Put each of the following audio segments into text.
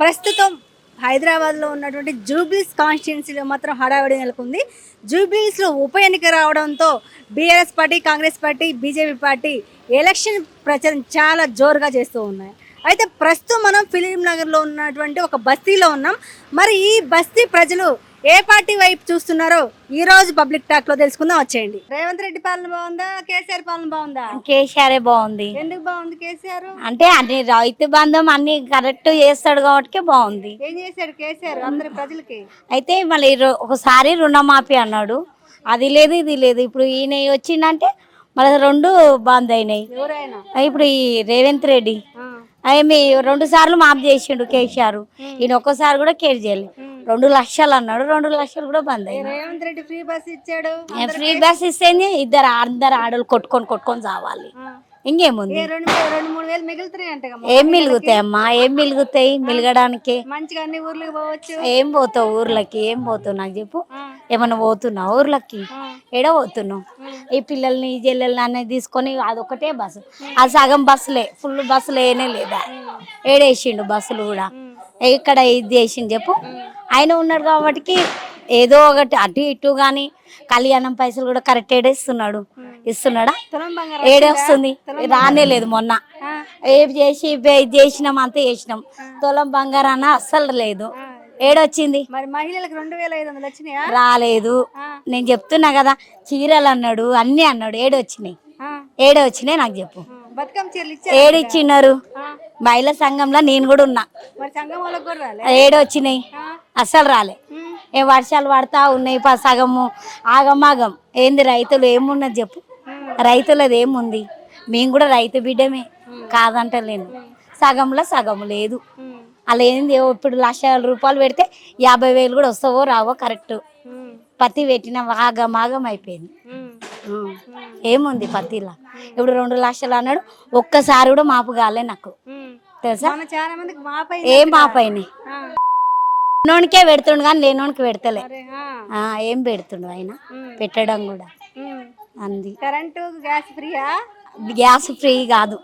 ప్రస్తుతం హైదరాబాద్లో ఉన్నటువంటి జూబ్లీస్ కాన్స్టిట్యున్సీలో మాత్రం హడావిడి నెలకొంది. జూబ్లీస్లో ఉప ఎన్నిక రావడంతో BRS party, Congress party, BJP party election ప్రచారం చాలా జోరుగా చేస్తూ ఉన్నాయి. అయితే ప్రస్తుతం మనం ఫిలిం నగర్లో ఉన్నటువంటి ఒక బస్తీలో ఉన్నాం. మరి ఈ బస్తీ ప్రజలు ఏ పార్టీ వైపు చూస్తున్నారో ఈ రోజు పబ్లిక్ టాక్ లో తెలుసుకుందాం. వచ్చేయండి. రేవంత్ రెడ్డి పాలన బాగుందా, కేసీఆర్ పాలన బాగుందా? కేసీఆర్ బాగుంది. ఎందుకు బాగుంది కేసీఆర్? అంటే అన్ని రైతు బంధం అన్ని కరెక్ట్ చేస్తాడు కాబట్టి బాగుంది. ఏం చేశాడు కేసీఆర్ అందరి ప్రజలకి? అయితే మళ్ళీ ఒకసారి రుణమాఫీ అన్నాడు, అది లేదు ఇది లేదు. ఇప్పుడు ఈయన వచ్చిందంటే మళ్ళీ రెండు బంద్ అయినాయి. ఎవరైనా ఇప్పుడు ఈ రేవంత్ రెడ్డి మీ 2 సార్లు మాఫ్ చేసిండు కేసీఆర్. ఈయన ఒక్కసారి కూడా కేర్ చేయలేదు. 2 లక్షలు అన్నాడు, 2 లక్షలు కూడా బంద్ అయ్యింది. రేవంత్ రెడ్డి ఫ్రీ బస్ ఇచ్చాడు. ఫ్రీ బస్ ఇస్తేనే అందరు ఆడలు కొట్టుకొని చావాలి. ఇంకేముంది? 2-3 వేలు మిగులుతున్నాయి అంట. ఏం మిలుగుతాయమ్మా? ఏం మిలుగుతాయి? మిలగడానికి మంచిగా అన్ని ఊర్లకు పోవచ్చు. ఏం పోతావు ఊర్లకి? ఏం పోతావు నాకు చెప్పు. ఏమన్నా పోతున్నావు ఊర్లకి? ఎడ పోతున్నావు? ఈ పిల్లల్ని ఈ జల్లెల్ని అన్నీ తీసుకొని అదొకటే బస్సు, అది సగం బస్సులే, ఫుల్ బస్సులు ఏనే లేదా? ఏడేసిండు బస్సులు కూడా. ఇక్కడ ఇది చేసిండు చెప్పు. ఆయన ఉన్నాడు కాబట్టి ఏదో ఒకటి అటు ఇటు కానీ కళ్యాణం పైసలు కూడా కరెక్ట్ ఏడేస్తున్నాడు. ఇస్తున్నాడా? ఏడేస్తుంది. రానే లేదు. మొన్న ఏం చేసి చేసినాం అంతా చేసినాం. తులం బంగారాన అస్సలు లేదు. ఏడొచ్చింది? మరి మహిళలకు 2500 వచ్చినాయా? రాలేదు. నేను చెప్తున్నా కదా, చీరలు అన్నాడు, అన్ని అన్నాడు. ఏడొచ్చినాయి నాకు చెప్పు. ఏడిచ్చిన్నారు? మహిళా సంఘంలో నేను కూడా ఉన్నా. ఏడొచ్చినాయి? అస్సలు రాలే. ఏ వర్షాలు పడతా ఉన్నాయి, సగము ఆగమాగం. ఏంది రైతులు ఏమున్నది చెప్పు? రైతులది ఏముంది? మేము కూడా రైతు బిడ్డమే, కాదంటలేను. సగంలో సగం లేదు. అలా ఏంది? ఇప్పుడు ₹1,00,000 పెడితే 50,000 కూడా వస్తావో రావో కరెక్ట్. పత్తి పెట్టిన ఆగమాగం అయిపోయింది. ఏముంది పత్తిలా? ఇప్పుడు 2 లక్షలు అన్నాడు, ఒక్కసారి కూడా మాపు కాలే నాకు తెలుసా. ఏం మాపైనాయి? నోనికే పెడుతుండు కానీ లేనోనికి పెడతలే. ఏం పెడుతుండు ఆయన? పెట్టడం కూడా అంది. గ్యాస్ ఫ్రీ కాదు,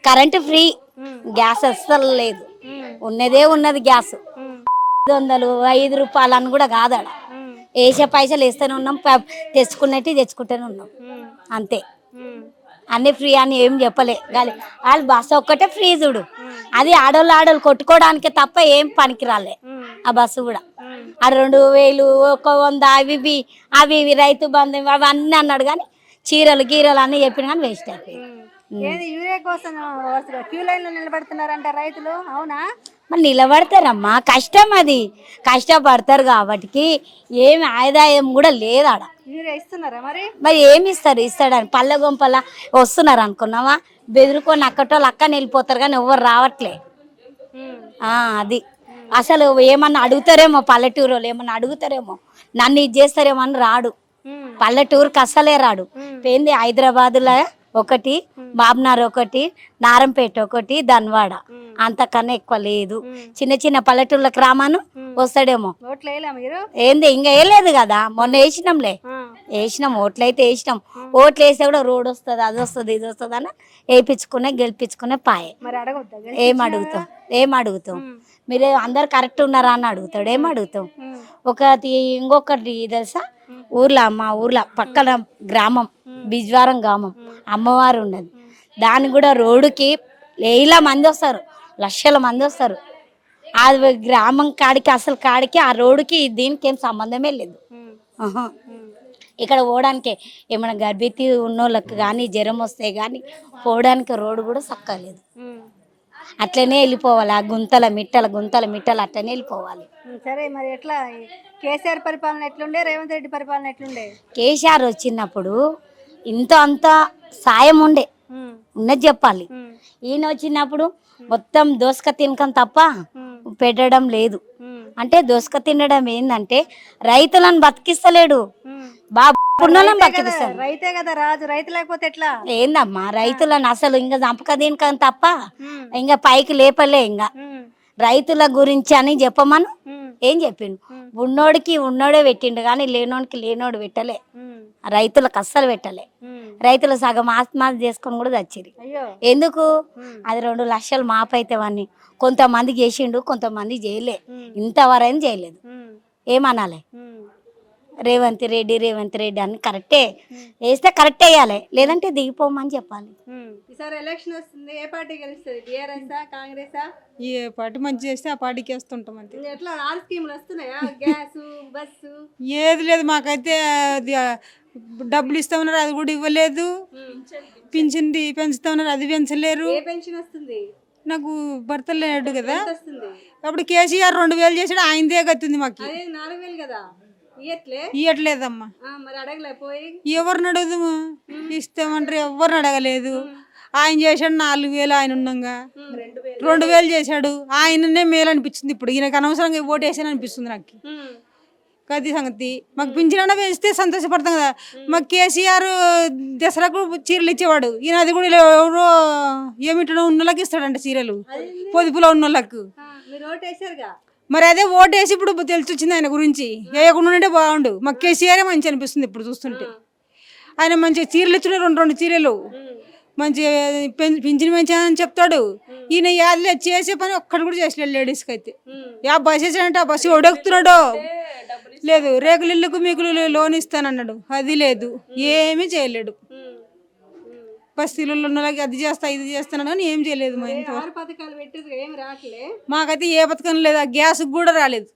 కరెంటు ఫ్రీ. గ్యాస్ అస్సలు లేదు. ఉన్నది గ్యాస్. 500, ₹5 అని కూడా కాదు. ఆడ వేసే పైసలు వేస్తూనే ఉన్నాం, తెచ్చుకుంటూనే ఉన్నాం అంతే. అన్ని ఫ్రీ అని ఏం చెప్పలే. వాళ్ళు బస్సు ఒక్కటే ఫ్రీ చూడు. అది ఆడోళ్ళు కొట్టుకోవడానికి తప్ప ఏం పనికి రాలే ఆ బస్సు కూడా. ఆడ 2,000, 100 అవి ఇవి రైతు బంధు అవి అన్నీ అన్నాడు. కానీ చీరలు గీరలు అన్నీ చెప్పిన కానీ వేస్ట్ అయిపోయింది. యూరియా కోసం క్యూ లైన్ లో నిలబడుతున్నారంట రైతులు. అవునా? మరి నిలబడతారమ్మా, కష్టం. అది కష్టపడతారు కాబట్టి ఏమి ఆదాయం కూడా లేదు ఆడ. ఇస్తున్నారా మరి ఏమి ఇస్తాడని పల్లె గొంపల వస్తున్నారు అనుకున్నావా? బెదిరుకొని అక్కటోళ్ళు అక్కని వెళ్ళిపోతారు కానీ ఎవరు రావట్లే. అది అసలు ఏమన్నా అడుగుతారేమో, పల్లెటూరు వాళ్ళు ఏమన్నా అడుగుతారేమో, నన్ను ఇది చేస్తారేమో అని రాడు. పల్లెటూరుకి అస్సలే రాడు. ఏంది హైదరాబాద్లో ఒకటి, బాబ్నార్ ఒకటి, నారంపేట ఒకటి, ధన్వాడ, అంతకన్నా ఎక్కువ లేదు. చిన్న చిన్న పల్లెటూళ్ళకి రామాను వస్తాడేమో. ఏంది ఇంకా వేయలేదు కదా, మొన్న వేసినాం ఓట్లయితే వేసినాం. ఓట్లు వేస్తే కూడా రోడ్ వస్తుంది, అది వస్తుంది, ఇది వస్తుంది అని గెలిపించుకునే పాయే. ఏం అడుగుతాం? మీరు అందరు కరెక్ట్ ఉన్నారా అని అడుగుతాడు. ఏం అడుగుతాం? ఇంకొకటి తెలుసా? మా ఊర్లో పక్కన గ్రామం, బిజ్వారం గ్రామం, అమ్మవారు ఉన్నది. దానికి కూడా రోడ్డుకి వేల మంది వస్తారు, లక్షల మంది వస్తారు. ఆ గ్రామం కాడికి అసలు కాడికి ఆ రోడ్డుకి దీనికి ఏం సంబంధమే లేదు. ఇక్కడ పోవడానికే ఏమైనా గర్భిణీ ఉన్నోళ్ళకి కానీ జ్వరం వస్తే కానీ పోవడానికి రోడ్డు కూడా చక్కలేదు. అట్లనే వెళ్ళిపోవాలి. ఆ గుంతల మిట్టలు అట్లనే వెళ్ళిపోవాలి. సరే, మరి ఎట్లా కేసీఆర్ పరిపాలన ఎట్లుండే, రేవంత్ రెడ్డి పరిపాలన ఎట్లుండే? కేసీఆర్ వచ్చినప్పుడు అంత సాయం ఉన్నది చెప్పాలి. ఈయన వచ్చినప్పుడు మొత్తం దోసక తినకం తప్ప పెట్టడం లేదు. అంటే దోసక తినడం ఏంటంటే రైతులను బతికిస్తలేడు. రైతే కదా రాజు, రైతు లేకపోతే ఎట్లా? ఏందమ్మా రైతులను అసలు ఇంకా చంపక తినకం తప్ప ఇంకా పైకి లేపలే. ఇంకా రైతుల గురించి అని చెప్పమను ఏం చెప్పిండు? ఉన్నోడికి ఉన్నోడే పెట్టిండు కానీ లేనోడికి లేనోడు పెట్టలే. రైతులకు అస్సలు పెట్టలే. రైతులు సగం ఆత్మహత్య చేసుకొని కూడా చచ్చిరి. అయ్యో. ఎందుకు? అది 2 లక్షలు మాపైతే వాడిని కొంతమంది చేసిండు, కొంతమంది చేయలే, ఇంతవరకు చేయలేదు. ఏమనాలి? రేవంత్ రెడ్డి అని కరెక్టే వేస్తే కరెక్ట్ వేయాలి, లేదంటే దిగిపోమని చెప్పాలి. ఈసారి ఎలక్షన్ వస్తుంది, ఏ పార్టీ గెలుస్తుంది? టీఆర్ఎస్ఆ, కాంగ్రెసా? ఏ పార్టీ మంచి చేస్తే ఆ పార్టీకి వేస్తుంటాం అంతే. ఎట్లా 6 స్కీములు వస్తున్నాయా? Gas, bus? ఏది లేదు మాకైతే. అది డబ్బులు ఇస్తామన్నారు, అది కూడా ఇవ్వలేదు. పింఛన్ది పెంచుతామన్నారు, అది పెంచలేరు. ఏ పెన్షన్ వస్తుంది? నాకు భర్త లేడు కదా, వస్తుంది. అప్పుడు కేసీఆర్ 2000 చేసాడు, ఆయనదే గత్తుంది మాకు. అదే 4000 కదా ఇయట్లే. ఇవ్వట్లేదమ్మా. మరి అడగలే పోయి? ఎవరిని అడుగుదాము? ఇస్తామంటారు, ఎవరిని అడగలేదు. ఆయన చేశాడు 4000, ఆయన ఉన్నాగా 2000 చేశాడు. ఆయననే మేలు అనిపించింది ఇప్పుడు, ఈయనకు అనవసరంగా ఓటు వేసాను అనిపిస్తుంది నాకు. అది సంగతి. మాకు పింఛన్ పెంచితే సంతోషపడతాం కదా. మాకు కేసీఆర్ దసరాకు చీరలు ఇచ్చేవాడు, ఈయన అది కూడా ఎవరో ఏమిటో ఉన్న వాళ్ళకి ఇస్తాడంట చీరలు, పొదుపులో ఉన్న వాళ్ళకు. మీరు ఓటు వేసారుగా, మరి అదే ఓటేసి ఇప్పుడు తెలిసి వచ్చింది ఆయన గురించి. వేయకుండా ఉంటే బాగుండు. మాకు కేసీఆరే మంచి అనిపిస్తుంది ఇప్పుడు చూస్తుంటే. ఆయన మంచిగా చీరలు ఇచ్చిన 2 చీరలు మంచి పింఛన్ పెంచానని చెప్తాడు. ఈయన యాదలే చేసే పని ఒక్కటి కూడా చేసలేడు లేడీస్కి అయితే. బస్ వేసాడంటే ఆ బస్సు ఒడెక్కుతున్నాడు లేదు. రేకుల ఇల్లుకు మీకు లోన్ ఇస్తానన్నాడు, అది లేదు. ఏమీ చేయలేడు. బస్తీలలో ఉన్న వాళ్ళకి అది చేస్తా ఇది చేస్తాను కానీ ఏం చేయలేదు. మా ఇంట్లో మాకైతే ఏ పథకం లేదు. ఆ గ్యాస్ కూడా రాలేదు.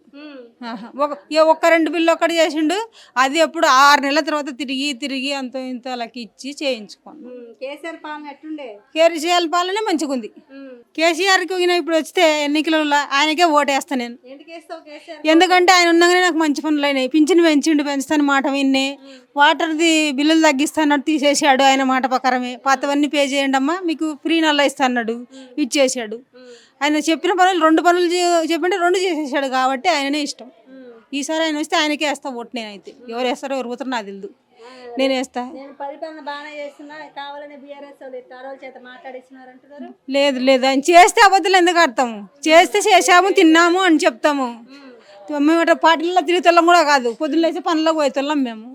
ఒక్క 2 బిల్లు ఒక్కటి చేసిండు, అది ఎప్పుడు 6 నెలల తర్వాత తిరిగి అంత ఇంత వాళ్ళకి ఇచ్చి చేయించుకోండి. కేసీఆర్ పాలనే మంచిగా ఉంది. కేసీఆర్కి ఇప్పుడు వస్తే ఎన్నికలలో ఆయనకే ఓటేస్తా నేను. ఎందుకంటే ఆయన ఉన్నాగానే నాకు మంచి పనులు అయినాయి. పింఛన్ పెంచుతాను మాట విన్నే. వాటర్ది బిల్లులు తగ్గిస్తానట్టు తీసేసాడు ఆయన మాట ప్రకారమే. పాతవన్నీ పే చేయండి అమ్మా, మీకు ఫ్రీ నల్ల ఇస్తాడు, ఇచ్చేసాడు. ఆయన చెప్పిన పనులు 2 పనులు చెప్పింటే 2 చేసేసాడు కాబట్టి ఆయననే ఇష్టం. ఈసారి ఆయన వస్తే ఆయనకే వేస్తా ఓటు. నేనైతే ఎవరు వేస్తారో ఎవరు పోతారో నాకు తెలియదు, నేను వేస్తా. లేదు ఆయన చేస్తే అబద్ధాలు ఎందుకు ఆడతాము? చేస్తే చేసాము తిన్నాము అని చెప్తాము. మేము అట్లా పార్టీలలో తిరుగుతాం కూడా కాదు, పొద్దున్న వేసి పనులకు పోయేతోళ్ళం మేము.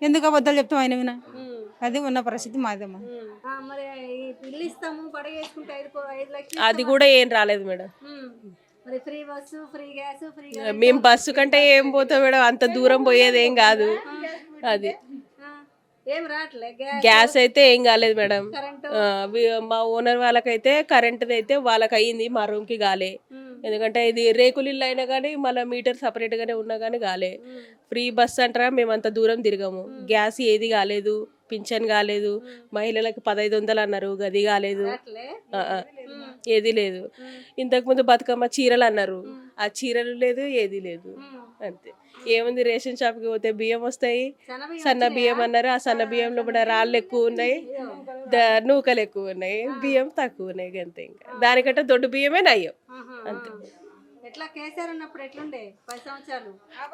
ఎందుకు అబద్ధాలు చెప్తాం ఆయన వినా? అది ఉన్న పరిస్థితి మాదేమో. అది కూడా ఏం రాలేదు మేడం. మేము బస్సు కంటే ఏం పోతాం మేడం, అంత దూరం పోయేది ఏం కాదు. అది గ్యాస్ అయితే ఏం కాలేదు మేడం. మా ఓనర్ వాళ్ళకైతే కరెంట్ది అయితే వాళ్ళకి అయ్యింది, మా రూమ్కి కాలే. ఎందుకంటే ఇది రేకులు ఇల్లు అయినా కానీ మళ్ళీ మీటర్ సపరేట్గానే ఉన్నా కానీ కాలే. ఫ్రీ బస్ అంటారా, మేము అంత దూరం తిరగము. గ్యాస్ ఏది కాలేదు, పింఛన్ కాలేదు, మహిళలకు 1500 అన్నారు, గది కాలేదు, ఏది లేదు. ఇంతకుముందు బతుకమ్మ చీరలు అన్నారు, ఆ చీరలు లేదు, ఏది లేదు. అంతే. ఏముంది, రేషన్ షాప్కి పోతే బియ్యం వస్తాయి, సన్న బియ్యం అన్నారు. ఆ సన్న బియ్యంలో కూడా రాళ్ళు ఎక్కువ ఉన్నాయి, నూకలు ఎక్కువ ఉన్నాయి, బియ్యం తక్కువ ఉన్నాయి. అంతే. ఇంకా దానికంటే దొడ్డు బియ్యమే నయ్యం. అంతే.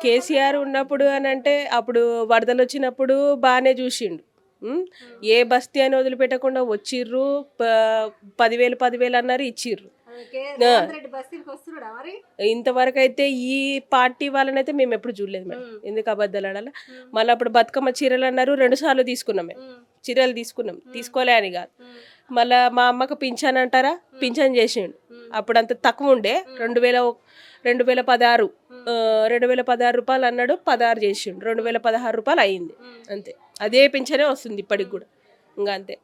కేసీఆర్ ఉన్నప్పుడు అని అంటే అప్పుడు వరదలు వచ్చినప్పుడు బాగానే చూసిండు. ఏ బస్తీ అని వదిలిపెట్టకుండా వచ్చిర్రు. 10,000 అన్నారు, ఇచ్చిర్రు. ఇంతవరకు అయితే ఈ పార్టీ వాళ్ళనైతే మేము ఎప్పుడు చూడలేదు మేడం. ఎందుకు అబద్ధాలు ఆడాలి? మళ్ళీ అప్పుడు బతుకమ్మ చీరలు అన్నారు, 2 సార్లు తీసుకున్నామే. చీరలు తీసుకోలే అని కాదు. మళ్ళీ మా అమ్మకు పింఛన్ అంటారా, పింఛన్ చేసిండు. అప్పుడు అంత తక్కువ ఉండే, 2016 రూపాయలు అన్నాడు, 16 చేసిండు, 2016 రూపాయలు అయింది. అంతే. అదే పింఛనే వస్తుంది ఇప్పటికి కూడా. ఇంకా అంతే.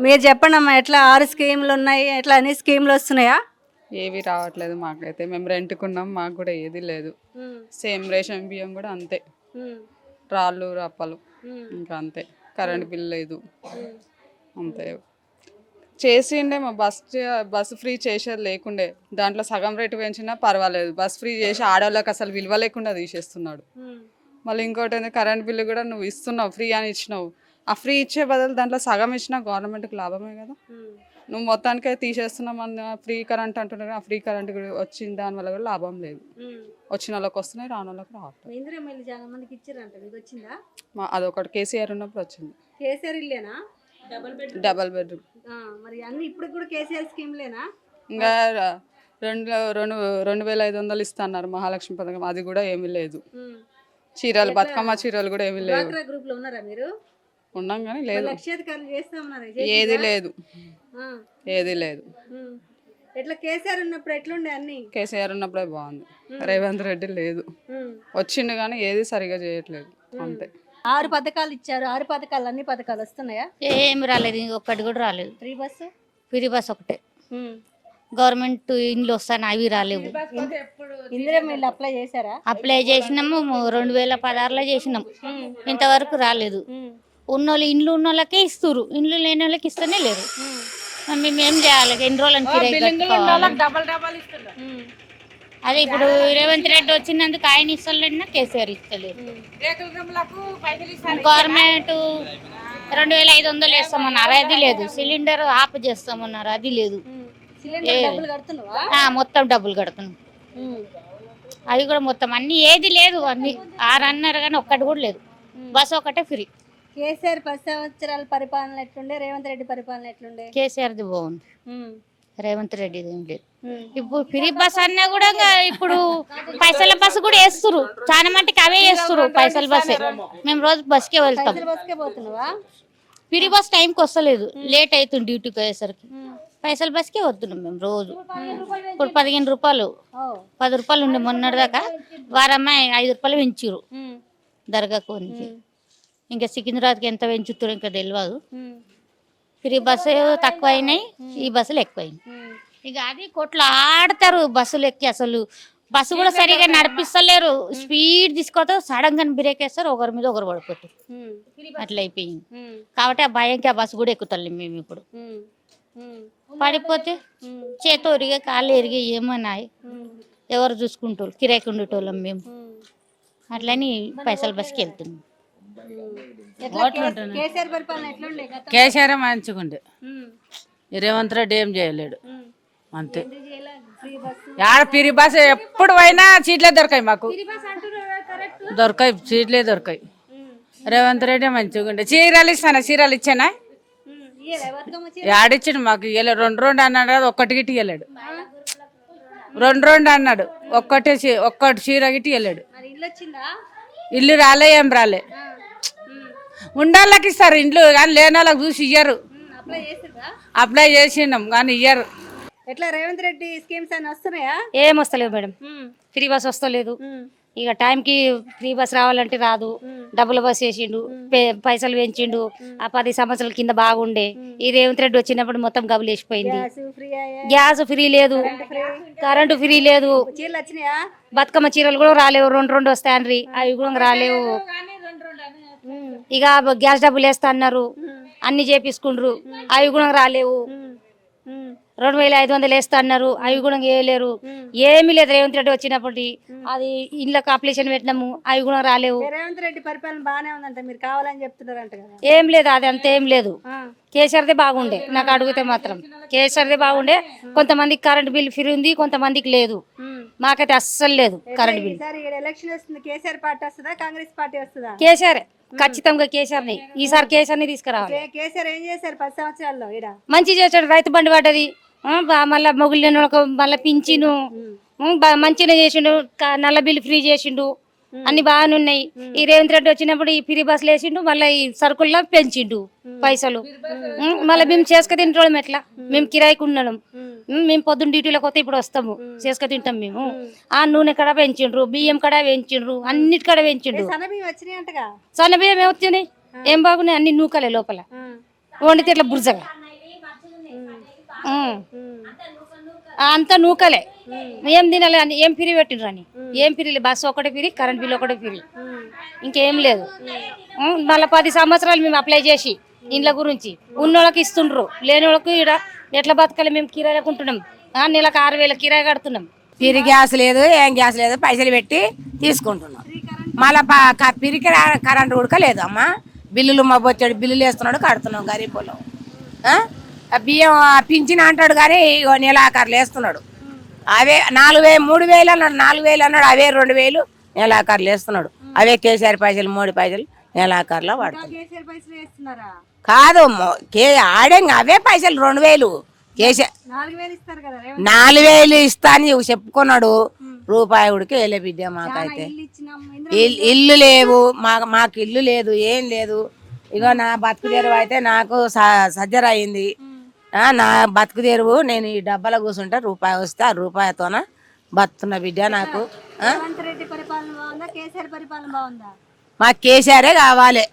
మీరు చెప్పండి అమ్మా, ఎట్లా 6 స్కీములు ఉన్నాయి, ఎట్లా అన్ని స్కీములు వస్తున్నాయా? ఏవి రావట్లేదు మాకైతే. మేము రెంట్కున్నాం, మాకు కూడా ఏది లేదు. సేమ్ రేషన్ బియ్యం కూడా అంతే, రాళ్ళు రప్పలు, ఇంకా అంతే. కరెంట్ బిల్ లేదు, అంతే. చేసిండే మా బస్సు ఫ్రీ చేసేది లేకుండే, దాంట్లో సగం రేటు పెంచినా పర్వాలేదు. బస్ ఫ్రీ చేసి ఆడవాళ్ళకి అసలు విలువ లేకుండా తీసేస్తున్నాడు. మళ్ళీ ఇంకోటి ఏంది, కరెంట్ బిల్లు కూడా నువ్వు ఇస్తున్నావు, ఫ్రీ అని ఇచ్చినావు. ఆ ఫ్రీ ఇచ్చే బదులు దాంట్లో సగం ఇచ్చినా గవర్నమెంట్కి లాభమే కదా. నువ్వు మొత్తానికే తీసేస్తున్నామని ఫ్రీ కరెంట్ అంటున్నారు. ఆ ఫ్రీ కరెంట్ వచ్చిన దానివల్ల కూడా లాభం లేదు. వచ్చిన వాళ్ళకి వస్తున్నాయి, రాని వాళ్ళకి రావట్లేదు. అదొకటి కేసీఆర్ ఉన్నప్పుడు వచ్చింది. Double bedroom. ఇంకా 2,500 ఇస్తున్నారు మహాలక్ష్మి పథకం, అది కూడా ఏమీ లేదు. చీరలు, బతుకమ్మ చీరలు కూడా ఏమీ లేవు. ఉన్నాం కానీ లేదు, లక్షాధికారులు చేస్తామన్నారు ఏది లేదు, ఆ. ఏది లేదు. ఉమ్. ఎట్లా కేసీఆర్ ఉన్నప్పుడు ఎట్లుండే అన్ని కేసీఆర్ ఉన్నప్పుడే బాగుంది, రేవంత్ రెడ్డి లేదు, వచ్చిండు కానీ ఏది సరిగా చేయట్లేదు అంతే. 6 పథకాలు ఇచ్చారు, 6 పథకాలు అన్ని పథకాలు వస్తున్నాయా? ఏమి రాలేదు, ఒక్కటి కూడా రాలేదు. ఫ్రీ బస్సు ఫ్రీ బస్ ఒకటే, గవర్నమెంట్ ఇండ్లు వస్తాను అవి రాలేవు. ఇందిరా మీరు అప్లై చేశారా? అప్లై చేసినాము 2016లో చేసినాం, ఇంతవరకు రాలేదు. ఉన్నోళ్ళు ఇండ్లు ఉన్నోళ్ళకే ఇస్తురు, ఇండ్లు లేని వాళ్ళకి ఇస్తూనే లేరు. మరి మేము ఏం చేయాలి? ఎన్ని రోజులని కిరాయి కట్టుకోవాలి? అదే ఇప్పుడు రేవంత్ రెడ్డి వచ్చినందుకు ఆయన ఇస్తలేడు, కేసీఆర్ ఇస్తలేరు. గవర్నమెంట్ 2500 వేస్తామన్నారు, అది లేదు. సిలిండర్ ఆఫ్ చేస్తామన్నారు, అది లేదు. మొత్తం డబ్బులు కడుతున్నాం, అది కూడా మొత్తం అన్ని ఏది లేదు. అన్ని 6 అన్నారు కానీ ఒక్కటి కూడా లేదు. బస్ ఒకటే ఫ్రీ. కేసీఆర్ 10 సంవత్సరాల పరిపాలన ఎట్లుండే, రేవంత్ రెడ్డి పరిపాలన ఎట్లుండే? కేసీఆర్ది బాగుంది, రేవంత్ రెడ్డిది ఏం లేదు. ఇప్పుడు ఫ్రీ బస్ అన్నా కూడా ఇప్పుడు పైసల బస్సు కూడా వేస్తురు, చాలా మటుకు అవే వేస్తురు. పైసల బస్సే, మేము రోజు బస్కే వెళ్తాం. బస్కే పోతున్నావా? ఫ్రీ బస్ టైంకి వస్తలేదు, లేట్ అవుతుంది డ్యూటీకి పోయేసరికి. పైసల బస్కే వస్తున్నాం మేము రోజు. ఇప్పుడు 15 రూపాయలు, 10 రూపాయలు ఉండే మొన్నటిదాకా. వారమ్మాయి 5 రూపాయలు పెంచారు దర్గాకు. ఇంకా సికింద్రాబాద్కి ఎంత పెంచుతారు ఇంకా తెలియదు. ఫ్రీ బస్సు తక్కువ అయినాయి, ఈ బస్సులు ఎక్కువైనాయి. ఇక అది కొట్లు ఆడతారు బస్సులు ఎక్కి. అసలు బస్సు కూడా సరిగా నడిపిస్తలేరు, స్పీడ్ తీసుకోతారు, సడన్ గా బ్రేక్ వేస్తారు, ఒకరి మీద ఒకరు పడిపోతారు. అట్లా అయిపోయింది కాబట్టి ఆ భయంకి ఆ బస్సు కూడా ఎక్కుతాం మేము. ఇప్పుడు పడిపోతే చేతో ఇరిగే, కాళ్ళు ఇరిగే, ఏమన్నాయి ఎవరు చూసుకుంటారు? కిరాయికి ఉండేటోళ్ళం మేము. అట్లని పైసలు బస్కి వెళ్తున్నాం. కేసీఆర్ పరిపాలన ఎట్లుండే? కేసీఆర్ మంచిగుండే, రేవంత్ రెడ్డి ఏం చేయలేడు అంతే. యాడ పిరి బస్ ఎప్పుడు పోయినా సీట్లే దొరకాయి మాకు, దొరకాయి సీట్లే దొరకాయి. రేవంత్ రెడ్డి మంచిగుండే. చీరలు ఇస్తానా? చీరలు ఇచ్చానా? ఆడిచ్చాడు మాకు, ఇవ్వలేడు. 2 అన్నాడు కదా, ఒక్కటి గిట్టి ఇవ్వలేడు. 2 అన్నాడు, ఒక్కటి చీర గిట్టి ఇవ్వలేడు. ఇల్లు రాలే, ఏం రాలే. ఉండోళ్ళకి ఇస్తారు ఇండ్లు, కానీ లేని వాళ్ళకి చూసి ఇయ్యరు. అప్లై చేసినాం కానీ ఇయ్యరు. ఎట్లా రేవంత్ రెడ్డి స్కీమ్స్ అని వస్తున్నాయా? ఏం వస్తలేవు మేడం, ఫ్రీ బస్ వస్తలేదు. ఇక టైంకి ఫ్రీ బస్ రావాలంటే రాదు. డబుల్ బస్ వేసిండు, పైసలు పెంచిండు. ఆ 10 సంవత్సరాల కింద బాగుండే. ఈ రేవంత్ రెడ్డి వచ్చినప్పుడు మొత్తం గబులు వేసిపోయింది. గ్యాస్ ఫ్రీ లేదు, కరెంటు ఫ్రీ లేదు. చీరలు వచ్చినాయా? బతుకమ్మ చీరలు కూడా రాలేవు, 2 వస్తాయన్రి, అవి కూడా రాలేవు. ఇక గ్యాస్ డబ్బులు వేస్తా అన్నారు, అన్ని చేపించుకుండ్రు, అవి కూడా రాలేవు. 2500 వేస్తా అన్నారు, అవి కూడా వేయలేరు. ఏమీ లేదు రేవంత్ రెడ్డి వచ్చినప్పటి. అది ఇళ్ళకి అప్లికేషన్ పెట్టినాము, అవి కూడా రాలేవు. రేవంత్ రెడ్డి పరిపాలన బాగానే ఉందంట, మీరు కావాలని చెప్తున్నారంట కదా? ఏం లేదు, అది అంత ఏం లేదు. కేసీఆర్దే బాగుండే, నాకు అడిగితే మాత్రం కేసీఆర్దే బాగుండే. కొంతమందికి కరెంట్ బిల్ ఫ్రీ ఉంది, కొంతమందికి లేదు. మాకైతే అస్సలు లేదు కరెంట్ బిల్. ఎలక్షన్ వస్తుంది, కేసీఆర్ పార్టీ వస్తుందా, కాంగ్రెస్ పార్టీ వస్తుందా? కేసీఆర్, ఖచ్చితంగా కేసీఆర్ని. ఈసారి కేసీఆర్ని తీసుకురావాలి. కేసీఆర్ ఏం చేశారు 10 సంవత్సరాల్లో? మంచి చేశాడు, రైతు బండి పడ్డది, మళ్ళా మొగుళ్ళు మళ్ళీ పింఛను మంచిగా చేసిండు, నల్ల బిల్లు ఫ్రీ చేసిండు, అన్ని బాగానే ఉన్నాయి. ఈ రేవంత్ రెడ్డి వచ్చినప్పుడు ఈ ఫ్రీ బస్సులు వేసిండు, మళ్ళీ ఈ సరుకుల్లో పెంచిండు పైసలు. మళ్ళీ మేము చేసుక తింటాం, ఎట్లా? మేము కిరాయికి ఉన్నాం, మేము పొద్దున్న డ్యూటీలోకి వస్తే ఇప్పుడు వస్తాము, చేసుక తింటాం మేము. ఆ నూనె కడ పెంచిండ్రు, బియ్యం కడ పెంచిండ్రు, అన్నిటికడ పెంచిండు. సన్న బియ్యం ఏమొచ్చినాయి, ఏం బాగున్నాయి, అన్ని నూకలే లోపల, వండితే ఇట్లా బుర్జగా అంతా నూకలే. ఏం తినాలి అని ఏం ఫ్రీ పెట్టిండ్రు అని? ఏం ఫ్రీ? బస్సు ఒకటే ఫ్రీ, కరెంట్ బిల్ ఒకటే ఫ్రీ, ఇంకేం లేదు. మళ్ళీ 10 సంవత్సరాలు మేము అప్లై చేసి ఇండ్ల గురించి ఉన్నోళ్ళకి ఇస్తుండ్రు, లేని వాళ్ళకి ఇక్కడ ఎట్లా బతకాలి? మేము కిరాయి ఉంటున్నాం, నెలకు 6000 కిరాయి కడుతున్నాం. పిరి గ్యాస్ లేదు, ఏం గ్యాస్ లేదు, పైసలు పెట్టి తీసుకుంటున్నాం. మళ్ళీ పిరికి కరెంట్ ఉడకలేదు అమ్మ. బిల్లులు మా బొచ్చాడు, బిల్లులు వేస్తున్నాడు, కడుతున్నాం గరీబులు. బియ్యం పింఛన్ అంటాడు కానీ నెలాఖరులు వేస్తున్నాడు. అవే 4000, 3000 అన్నాడు, 4000 అన్నాడు, అవే 2000 నెలాఖరులు వేస్తున్నాడు. అవే కేసీఆర్ పైసలు, మోడీ పైసలు నెలాఖరులో వాడుతున్నాడు. కాదు ఆడంగా అవే పైసలు 2000 కేసీఆర్ 4000 ఇస్తా అని చెప్పుకున్నాడు. రూపాయి ఉడికి వెళ్ళే బిడ్డ. మాకైతే ఇల్లు లేవు, మాకు ఇల్లు లేదు, ఏం లేదు. ఇగో నా బతుకు తెరువు అయితే నాకు సజ్జర అయింది. నా బతుకు తెరువు నేను ఈ డబ్బాలో కూర్చుంటే రూపాయి వస్తే ఆ రూపాయితోన బతున్న బిడ్డ నాకు. రేవంత్ రెడ్డి పరిపాలన బాగుందా, కేసీఆర్ పరిపాలన బాగుందా? మాకు కేసీఆరే కావాలి.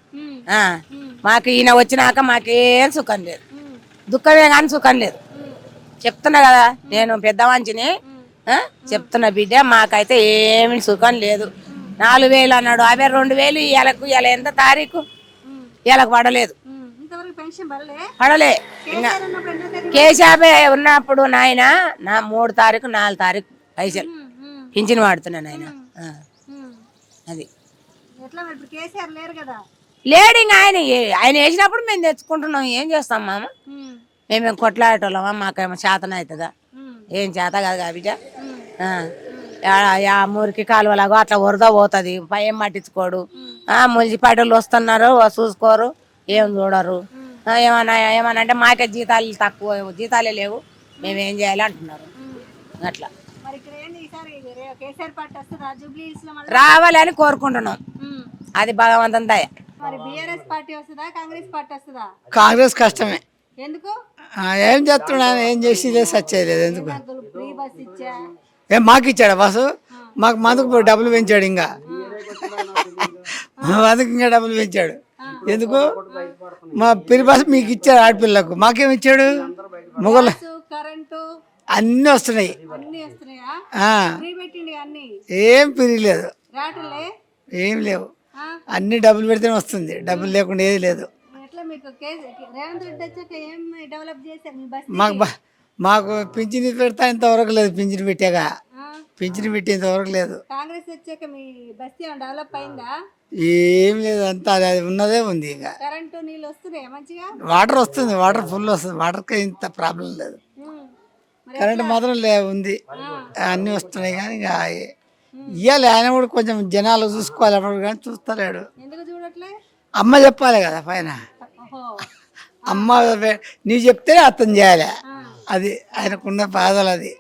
మాకు ఈయన వచ్చినాక మాకేం సుఖం లేదు, దుఃఖమే కానీ సుఖం లేదు. చెప్తున్నా కదా నేను పెద్ద మంచిని చెప్తున్నా బిడ్డ, మాకైతే ఏమి సుఖం లేదు. 4,000 అన్నాడు, అవి 2,000 ఇలా ఎంత తారీఖు ఇలా పడలేదు, ఇంతవరకు పెన్షన్ పడలే. ఇంకా కేసీఆర్ ఉన్నప్పుడు నాయన నా 3 తారీఖు 4 తారీఖు పైసలు పింఛన్ వాడుతున్నాను ఆయన. అది ఎట్లా మరి ఇప్పుడు కేసీఆర్ లేరు కదా? లేడు. ఇంకా ఆయన వేసినప్పుడు మేము తెచ్చుకుంటున్నాం. ఏం చేస్తాం మామ, మేమేం కొట్లాడేటోళ్ళమా? మాకేమో చేతన అవుతుందా? ఏం చేత కాదు కదా బిడ్డ. మురికి కాలువలాగో అట్లా వరద పోతుంది, ఏం పట్టించుకోడు. మున్సిపాలిటీలు వస్తున్నారు చూసుకోరు, ఏం చూడరు. ఏమన్నా అంటే మాకే జీతాలు తక్కువ, జీతాలే లేవు, మేమేం చేయాలి అంటున్నారు. అట్లా మరి ఇక్కడ ఏంది ఈసారి కేసీఆర్ పార్టీ వస్తుందా జూబ్లీహిల్స్ లో? రావాలని కోరుకుంటున్నాం, అది భగవంతుని దయ. మరి బీఆర్ఎస్ పార్టీ వస్తుందా, కాంగ్రెస్ పార్టీ వస్తుందా? కాంగ్రెస్ కష్టమే. ఎందుకు? ఏం చేస్తున్నాను, ఏం చేసి సచ్చేది లేదు. ఎందుకు ఫ్రీ బస్ ఇచ్చా, ఏం మాకు ఇచ్చాడా బస్సు? మాకు మందుకు డబ్బులు పెంచాడు, ఇంకా మందుకు ఇంకా డబ్బులు పెంచాడు. ఎందుకు? మా పిరి బస్సు మీకు ఇచ్చాడు ఆడపిల్లకు, మాకేం ఇచ్చాడు? మొగలు కరెంటు అన్నీ వస్తున్నాయి. అన్ని వస్తున్నాయా? ఫ్రీ పెట్టిండు అన్ని, ఏం పిరియలేదు, రాటలే ఏం లేవు. అన్ని డబ్బులు పెడితేనే వస్తుంది, డబ్బులు లేకుండా ఏది లేదు. ఎట్లా మీకు రేవంత్ రెడ్డి వచ్చాక ఏం డెవలప్ చేశారు మీ బస్? మాకు పింఛన్ పెడతా ఇంతవరకు లేదు. పింఛన్ పెట్టాక పింఛన్ పెట్టి ఇంతవరకు లేదు. కాంగ్రెస్ వచ్చాక మీ బస్తీ డెవలప్ అయిందా? ఏం లేదు, అంతా అది ఉన్నదే ఉంది. ఇంకా కరెంటు నీళ్ళు వస్తున్నాయా మంచిగా? వాటర్ వస్తుంది, వాటర్ ఫుల్ వస్తుంది, వాటర్కి ఇంత ప్రాబ్లం లేదు. కరెంట్ మాత్రం ఉంది, అన్నీ వస్తున్నాయి. కానీ ఇంకా ఇవ్వాలి, ఆయన కూడా కొంచెం జనాలు చూసుకోవాలి అప్పుడు, కానీ చూస్తలేడు. ఎందుకు చూడట్లే? అమ్మ చెప్పాలి కదా పైన, అమ్మ నీవు చెప్తే అర్థం చేయాలి. అది ఆయనకున్న బాధలు. అది